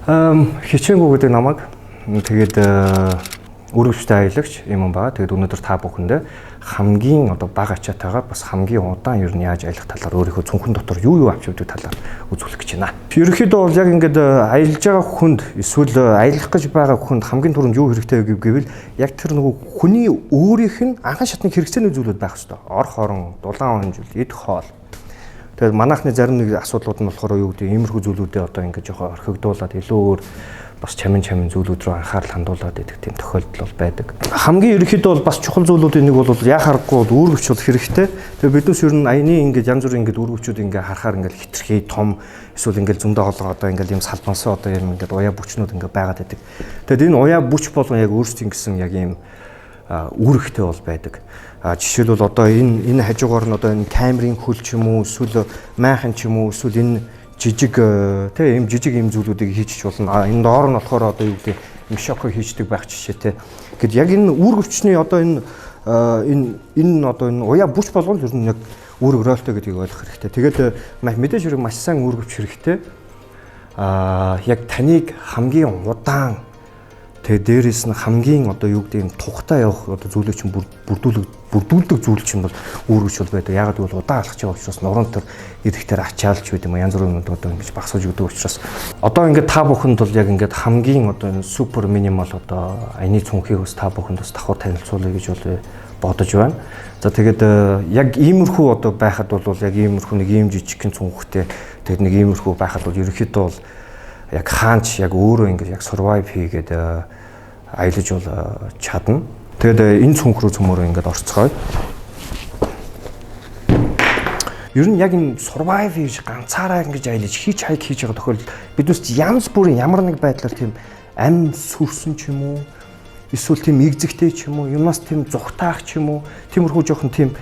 Хичээнгүү гэдэг намайг тэгээд өргөвчтэй аялагч юм байна. Тэгээд өнөөдөр та бүхэндээ хамгийн бага ачаатайгаар бас хамгийн удаан ер нь яаж аялах талаар өөрийнхөө цүнхэн дотор юу авч явдаг талаар үзүүлэх гэж байна. Ерөнхийдөө бол яг ингээд аялж байгаа хүнд эсвэл аялах гэж байгаа хүнд хамгийн түрүүнд юу хэрэгтэй гэвэл яг тэр нөгөө хүний өөрийнх нь анхан шатны хэрэгцээний зүйлүүд байх ёстой. Ор хорон, дулаан онжил, эд хоол. Тэгээд манайхны зарим нэг асуудлууд нь болохоор юу гэдэг иймэрхүү зүйлүүдээ одоо ингээд жоохон орхигдуулаад илүү өөр бас чамин зүйлүүд рүү анхаарал хандуулад идэх тийм тохиолдол бол байдаг. Хамгийн ерөнхийдөө бол бас чухал зүйлүүдийн нэг бол яа харахгүй үүргэвч бол хэрэгтэй. Тэгээд биднээс ер нь аяны ингээд янз бүрийн ингээд үүргэвчүүд ингээд харахаар ингээд хитрхий том эсвэл ингээд зөндөө хоолой одоо ингээд юм салбансан одоо юм ингээд уяа бүчнүүд ингээд байгаад байдаг. Тэгээд энэ уяа бүч болгон яг өөрсдийн гэсэн яг ийм үүрэгтэй бол байдаг. Жишээлбэл одоо энэ хажуугаар нь одоо энэ камерын хөл ч юм уу эсвэл майхан ч юм уу эсвэл энэ жижиг ийм зүйлүүдийг хийчих болно. Энэ доор нь болохоор одоо юу гэдэг юм шокер хийждэг байх жишээтэй. Гэт яг энэ үүргэвчний одоо энэ одоо энэ уяа бүч болгон ер нь яг үүрэг ролтой гэдгийг ойлгох хэрэгтэй. Тэгээд мэдээж хэрэг маш сайн үүргэвч хэрэгтэй. Яг таныг хамгийн удаан тэгээд дээрээс нь хамгийн одоо юу гэдэг юм тухтай явах одоо зүйлийг чинь бүрдүүлдэг зүйл чинь бол үүргэвч бол байдаг. Ягаад гэвэл удаан алхаж байгаа учраас нуруунд төр ирэхтэр ачаалж байдаг юм. Янз бүрийн одоо ингэж багсууж өгдөг учраас одоо ингээд та бүхэнд бол яг ингээд хамгийн одоо энэ супер минимал одоо аяны цүнхийг бас та бүхэнд бас давхар танилцуулъя гэж бол бодож байна. За тэгээд яг иймэрхүү одоо байхад бол яг иймэрхүү нэг ийм жижигхэн цүнхтэй тэгээд нэг иймэрхүү байхад бол ерөнхийдөө бол яг хаанч яг өөрөө ингээд яг survive хийгээд аялаж бол чадна. Тэгээд энэ цүнх рүү цөмөрөө ингээд орцгоё. Ер нь яг энэ survive хийж ганцаараа ингэж аялаж хийж хайг хийж байгаа тохиолдолд биднээс янз бүрийн ямар нэг байдлаар тийм ам сүрсэн ч юм уу эсвэл тийм игзэгтэй ч юм уу юмнаас тийм зүхтаах ч юм уу тиймэрхүү жоохон тийм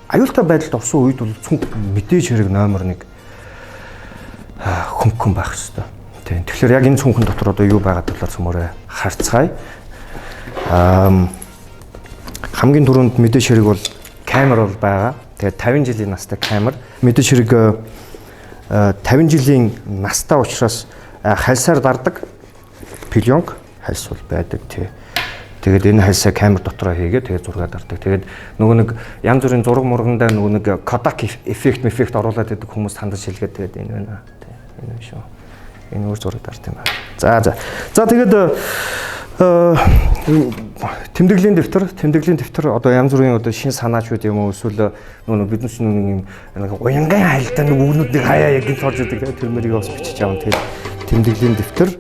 аюултай байдалд орсон үед бол цүнх мэдээж хэрэг номер 1 хөнгөн байх ёстой. Тэгэхээр яг энэ цүнхэн дотор одоо юу байгаа талаар цөмөрөө харцгаая. Хамгийн түрүүнд мэдээж хэрэг бол камер бол байгаа. Тэгээд 50 жилийн настай камер. Мэдээж хэрэг 50 жилийн настай учраас хальсаар дардаг пленк хальс бол байдаг тий. Тэгээд энэ хальсаа камер дотроо хийгээд тэгээд зураг дардаг. Тэгээд нөгөө нэг янз бүрийн зураг мургандаа нөгөө нэг Kodak эффект оруулаад байдаг хүмүүс хандаж шилгээд тэгээд энэ байна. Тий. Энэ шүү. Энэ өөр зураг дарт юм байна. За тэгээд тэмдэглэлийн дэвтэр одоо янз бүрийн одоо шин санаач үт юм уу эсвэл нөгөө биднес нэг уянган хайлтаа нэг өгнүүдийг хаяа яг энэ тоолж өгдөг тэр мөрийг бас бичиж аван тэгээд тэмдэглэлийн дэвтэр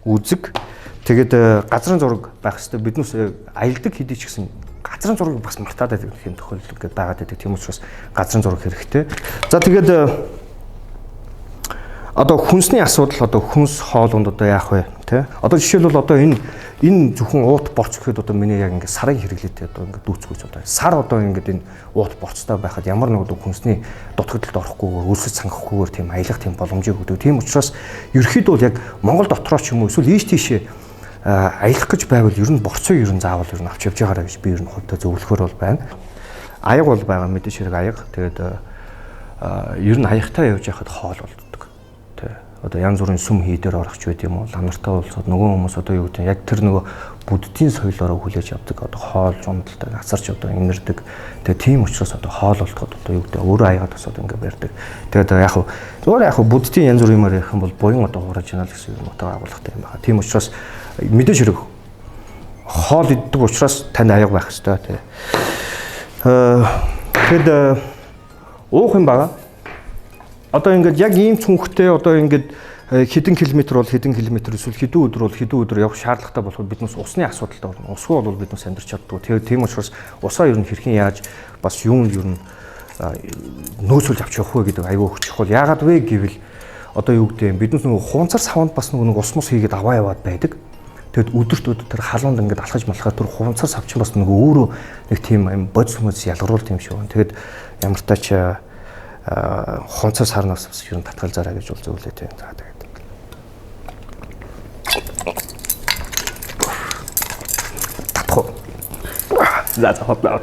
үзэг тэгээд газрын зураг байх хэвээр биднес аялдаг хэдий ч гэсэн газрын зургийг бас мартаад байдаг юм тохиолдол ингээд байгаад байдаг тийм учраас газрын зураг хэрэгтэй. За тэгээд одоо хүнсний асуудал одоо хүнс хоолунд одоо яах вэ тий? Одоо жишээлбэл одоо энэ зөвхөн уут борц гэхэд одоо миний яг ингээд сарын хэрэглээтэй одоо ингээд дүүцгүйч одоо сар одоо ингээд энэ уут борцтой байхад ямар нэг одоо хүнсний дутагдалд орохгүйгээр өлсөж сангахгүйгээр тийм аялах тийм боломжийг өгдөг. Тийм учраас ерөөхдөө бол яг Монгол дотроо ч юм уу эсвэл ийш тийшээ аялах гэж байвал ер нь борцоо ер нь заавал ер нь авч явж байгаарай гэж би ер нь хувьдаа зөвлөхөр бол байна. Аяг бол байгаа мэдээж хэрэг аяг. Тэгээд ер нь аягтаа явж яхад хоол бол одоо янз бүрийн сүм хий дээр орохч байд юм уу ланартаа болсод нөгөө хүмүүс одоо юу гэдэг яг тэр нөгөө буддийн соёлоороо хүлээж авдаг одоо хоол жундалтай асарч одоо инэрдэг тэгээ тийм учраас одоо хоол болтоход одоо юу гэдэг өөрөө аягаад тосоод ингээ барьдаг тэгээд яг буддийн янз бүрийн юмар ярих юм бол буян одоо оригинал гэсэн юм утга агуулгатай юм байна тийм учраас мэдээж хэрэг хоол иддэг учраас танд аяг байх ёстой тий тэгээд уух юм байгаа. Одоо ингээд яг ийм цүнхтэй одоо ингээд хэдэн километр бол хэдэн километр эсвэл хэдэн өдөр бол хэдэн өдөр явах шаардлагатай болоход биднээс усны асуудалтай болно. Усгүй бол биднээс амьдарч чаддгүй. Тэгээд тийм учраас усаа ер нь хэрхэн яаж бас юунд ер нь нөөцөлж авч явах вэ гэдэг аюул хүчрэх бол яагаад вэ гэвэл одоо юу гэдэг юм биднээс нөгөө хуунцар савнд бас нөгөө ус хийгээд аваа яваад байдаг. Тэгэд өдөрт тэр халуунд ингээд алхаж малхаа тэр хуунцар сав чинь бас нөгөө өөрөө нэг тийм юм бодис хүмүүс ялгаруулт юм шиг байна. Тэгэд ямар тач хонцор сарнаас бас ер нь татгалзаараа гэж бол зөвлөдөө. За тэгээд. Татах. За хотлоо.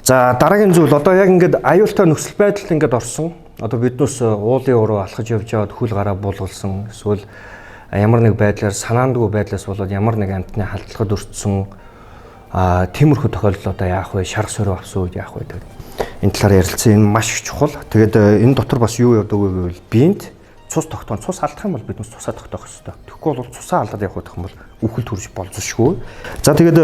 За дараагийн зүйл одоо яг ингээд аюултай нөхцөл байдалд ингээд орсон. одоо биднээс уулын уруу алхаж явж байгаад хөл гараа буулгалсан эсвэл ямар нэг байдлаар санаандгүй байдлаас болоод ямар нэг амьтны халдлагад өртсөн тиймэрхүү тохиолдол одоо яах вэ? Шарх сорив авсан үед яах вэ? Энэ талаар ярилцсан. Энэ маш их чухал. Тэгээд энэ дотор бас юу яадаг вэ гэвэл биед цус тогтоон, цус алдах юм бол биднээс цусаа тогтоох ёстой. Тэгэхгүй бол цусаа алдаад явах гэх юм бол үхэл төрж болзошгүй. За тэгээд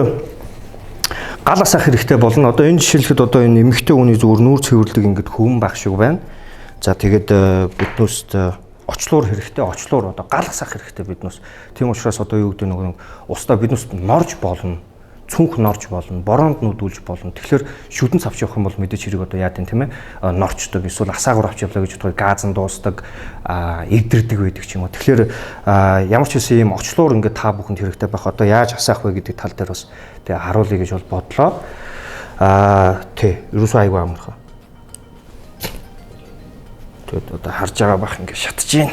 гал асаах хэрэгтэй болно. Одоо энэ жишээлхэд одоо энэ эмэгтэй хүний зүгээр нүүр цэвэрлэг ингээд хүм байх шиг байна. За тэгээд биднээс очлуур хэрэгтэй, очлуур одоо гал асаах хэрэгтэй биднээс. Тийм учраас одоо юу гэдэг нэг устдаа биднээс норж болно. Цүнх норж болно, бороонд нүдүүлж болно. Тэгэхээр шүдэн цавч явах юм бол мэдээж хэрэг одоо яа тийм ээ норчдог, эсвэл асаагуур авч явлаа гэж бодоход газан дуустдаг, эвдэрдэг байдаг ч юм уу. Тэгэхээр ямар ч хэсэг ийм очлуур ингээд та бүхэнд хэрэгтэй байх. Одоо яаж асаах вэ гэдэг тал дээр бас тэгээ харуулъя гэж бол бодлоо. Ерөөсөө айгүй амархан. Тэгээд одоо харж байгаа бах ингээд шатж гин.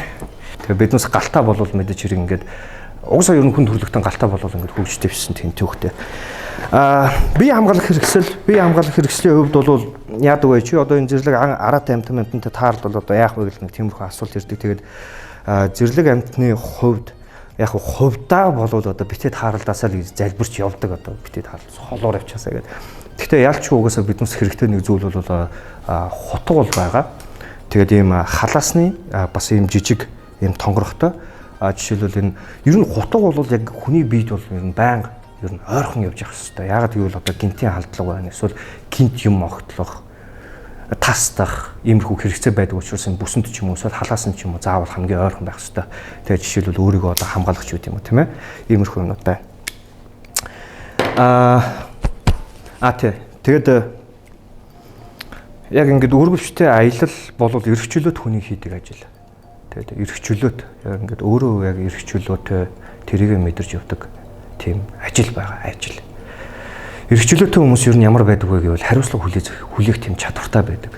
Тэгээ биднээс галтаа болвол мэдээж хэрэг ингээд угсаа ер нь хүн төрлөختөн галтаа болвол ингээд хөгжтэй бишсэн тийм төвхтэй. Бие хамгаалах хэрэгслийн хувьд бол яадаг вэ чи одоо энэ зэрлэг араатай амтнтай таарлал одоо яах вэ гэх нэг тиймэрхүү асуулт ирдэг. Тэгээд зэрлэг амтны хувьд яг хувьдаа болвол одоо битэд тааралдаасаа л залбирч явдаг одоо битэд таарлал холоор явчаасаа гэдэг. Гэхдээ ялч угаасаа биднээс хэрэгтэй нэг зүйл бол хутга бол байгаа. Тэгээд ийм халаасны бас ийм жижиг ийм тонгорохтой жишээлбэл энэ ер нь хутга бол яг хүний биед бол ер нь байнга ер нь ойрхон явж явах хэрэгтэй. Яагаад гэвэл одоо гинтийн халдлага байна. Эсвэл гинт юм огтлох, тасдах, иймэрхүү хэрэгцээ байдаг учраас энэ бүсэнд ч юм уу эсвэл халаасан ч юм уу заавал хамгийн ойрхон байх хэрэгтэй. Тэгээд жишээлбэл өөрийгөө одоо хамгаалагч юу юм уу тийм ээ. Иймэрхүү юмнууд бай. Тэгээд яг ингээд өргөвчтэй аялал бол эрх чөлөөт хүний хийдэг ажил. Тэгээд эрх чөлөөт яг ингээд өөрөө яг эрх чөлөөтэй тэрийг мэдэрч явдаг тийм ажил байгаа ажил. Эрх чөлөөтэй хүмүүс ер нь ямар байдаг вэ гэвэл хариуцлага хүлээх тийм чадвартай байдаг.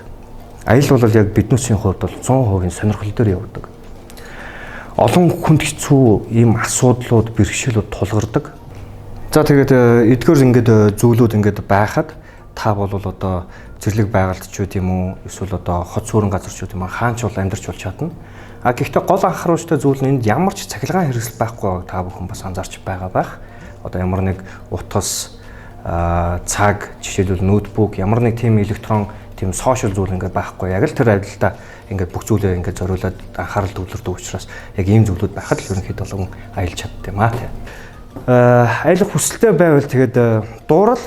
Аялал бол яг биднүүсийн хувьд бол 100% сонирхол дээр явдаг. Олон хүнд хэцүү ийм асуудлууд, бэрхшээлүүд тулгардаг. За тэгээд эдгээр ингээд зүйлүүд ингээд байхад та бол одоо зэрлэг байгальдчуд юм уу эсвэл одоо хот сүрэн газарчуд юм хаанч бол амьдарч бол чадна. Гэхдээ гол анхааруулжтай зүйл нь энд ямар ч цахилгаан хэрэгсэл байхгүй та бүхэн бас анзаарч байгаа байх. Одоо ямар нэг утас, цаг, жишээлбэл ноутбук, ямар нэг тийм электрон, тийм сошиал зүйл ингээд байхгүй. Яг л тэр адилдаа ингээд бүх зүйлээ ингээд зориулаад анхаарал төвлөрдөг учраас яг ийм зүйлүүд байхад л ерөнхийдөө олон аялж чаддаг юм аа. Аялах хүсэлтэй байвал тэгээд дуурал.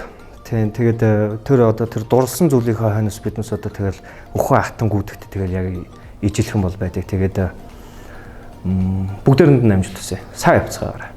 Тэгээд тэр дурлсан зүйлийнхээ хойноос биднээс одоо тэгэл өхөн ахтан гүйдэгт тэгэл яг ижилхэн бол байдаг. Тэгээд бүгдээрэнд нь амжилт хүсье. Сайн явцгаарай.